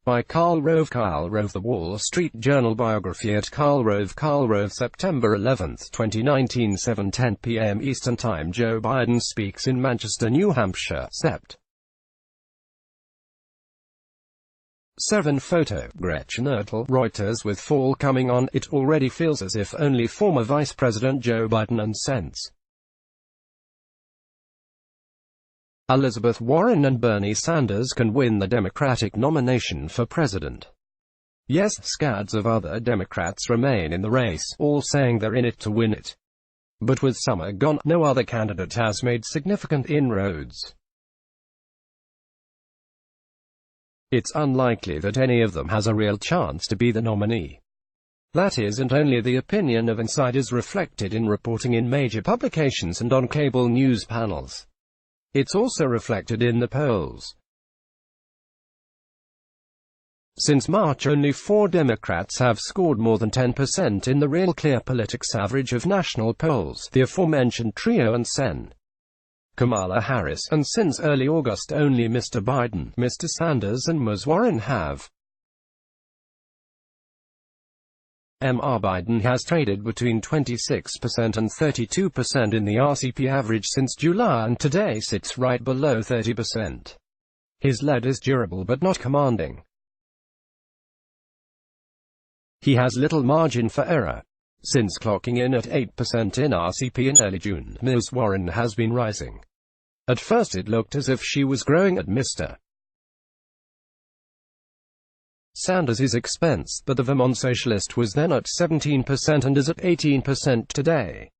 By Karl Rove. Karl Rove. The Wall Street Journal Biography at Karl Rove. Karl Rove, September 11, 2019, 7:10 p.m. Eastern Time. Joe Biden speaks in Manchester, New Hampshire. Sept. 7 photo. Gretchen ertl. Reuters. With fall coming on, it already feels as if only former Vice President Joe Biden and Sens. Elizabeth Warren and Bernie Sanders can win the Democratic nomination for president. Yes, scads of other Democrats remain in the race, all saying they're in it to win it. But with summer gone, no other candidate has made significant inroads. It's unlikely that any of them has a real chance to be the nominee. That isn't only the opinion of insiders reflected in reporting in major publications and on cable news panels. It's also reflected in the polls. Since March, only 4 Democrats have scored more than 10% in the Real Clear Politics average of national polls, the aforementioned trio and Sen. Kamala Harris, and since early August only Mr. Biden, Mr. Sanders and Ms. Warren have. Mr. Biden has traded between 26% and 32% in the RCP average since July and today sits right below 30%. His lead is durable but not commanding. He has little margin for error. Since clocking in at 8% in RCP in early June, Ms. Warren has been rising. At first it looked as if she was growing at Mr. Sanders' expense, but the Vermont socialist was then at 17% and is at 18% today.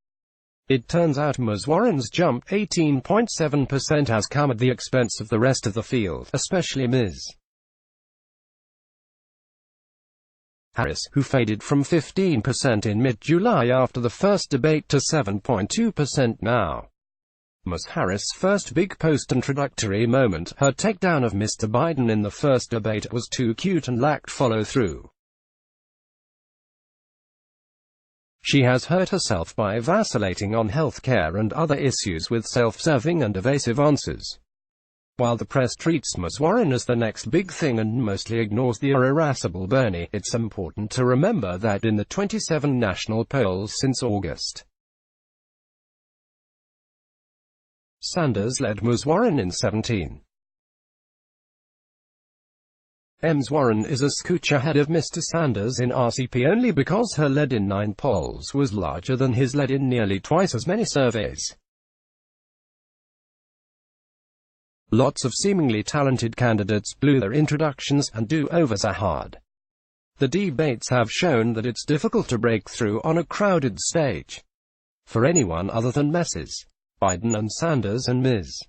It turns out Ms. Warren's jump 18.7% has come at the expense of the rest of the field, especially Ms. Harris, who faded from 15% in mid-July after the first debate to 7.2% now. Ms. Harris' first big post-introductory moment, her takedown of Mr. Biden in the first debate, was too cute and lacked follow-through. She has hurt herself by vacillating on health care and other issues with self-serving and evasive answers. While the press treats Ms. Warren as the next big thing and mostly ignores the irascible Bernie, it's important to remember that in the 27 national polls since August, Sanders led Ms. Warren in 17. Ms. Warren is a scooch ahead of Mr. Sanders in RCP only because her lead in 9 polls was larger than his lead in nearly twice as many surveys. Lots of seemingly talented candidates blew their introductions, and do-overs are hard. The debates have shown that it's difficult to break through on a crowded stage. For anyone other than Mrs. Biden and Sanders and Ms.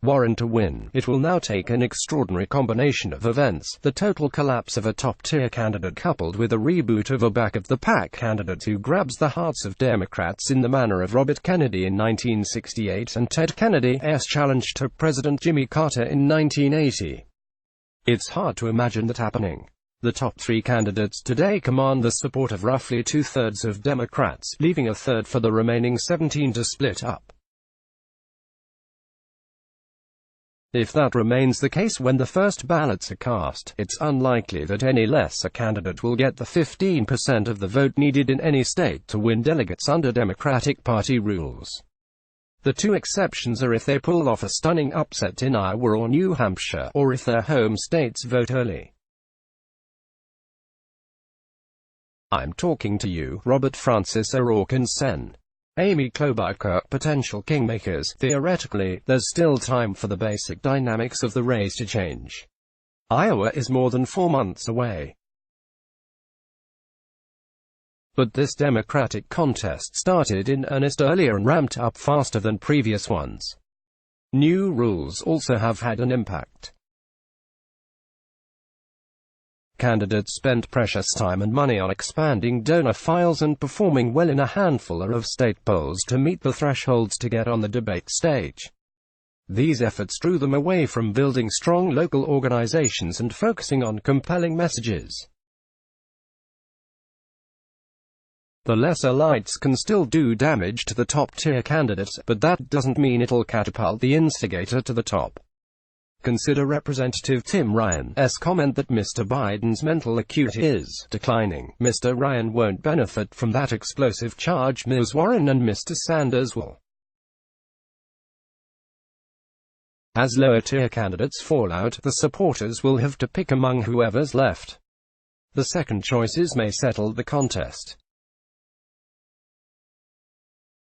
Warren to win, it will now take an extraordinary combination of events: the total collapse of a top-tier candidate coupled with a reboot of a back-of-the-pack candidate who grabs the hearts of Democrats in the manner of Robert Kennedy in 1968 and Ted Kennedy's challenge to President Jimmy Carter in 1980. It's hard to imagine that happening. The top 3 candidates today command the support of roughly 2/3 of Democrats, leaving a third for the remaining 17 to split up. If that remains the case when the first ballots are cast, it's unlikely that any lesser candidate will get the 15% of the vote needed in any state to win delegates under Democratic Party rules. The 2 exceptions are if they pull off a stunning upset in Iowa or New Hampshire, or if their home states vote early. I'm talking to you, Robert Francis O'Rourke and Sen. Amy Klobuchar, potential kingmakers. Theoretically, there's still time for the basic dynamics of the race to change. Iowa is more than 4 months away. But this Democratic contest started in earnest earlier and ramped up faster than previous ones. New rules also have had an impact. Candidates spent precious time and money on expanding donor files and performing well in a handful of state polls to meet the thresholds to get on the debate stage. These efforts drew them away from building strong local organizations and focusing on compelling messages. The lesser lights can still do damage to the top-tier candidates, but that doesn't mean it'll catapult the instigator to the top. Consider Representative Tim Ryan's comment that Mr. Biden's mental acuity is declining. Mr. Ryan won't benefit from that explosive charge. Ms. Warren and Mr. Sanders will. As lower-tier candidates fall out, the supporters will have to pick among whoever's left. The second choices may settle the contest.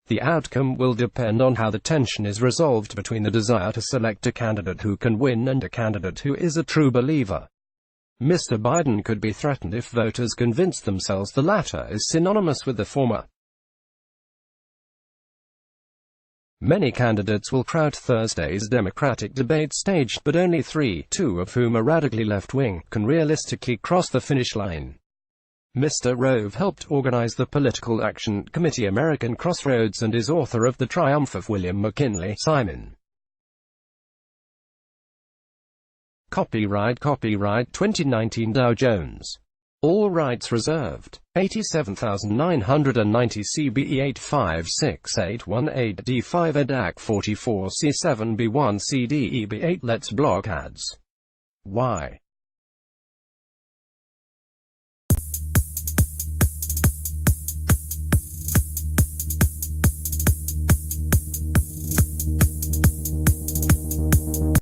The outcome will depend on how the tension is resolved between the desire to select a candidate who can win and a candidate who is a true believer. Mr. Biden could be threatened if voters convince themselves the latter is synonymous with the former. Many candidates will crowd Thursday's Democratic debate stage, but only three, two of whom are radically left-wing, can realistically cross the finish line. Mr. Rove helped organize the Political Action Committee American Crossroads and is author of The Triumph of William McKinley Simon. Copyright 2019 Dow Jones. All rights reserved. 87,990 CBE 8568818 D5 EDAC 44 C7 B1 CDEB 8 Let's block ads. Why?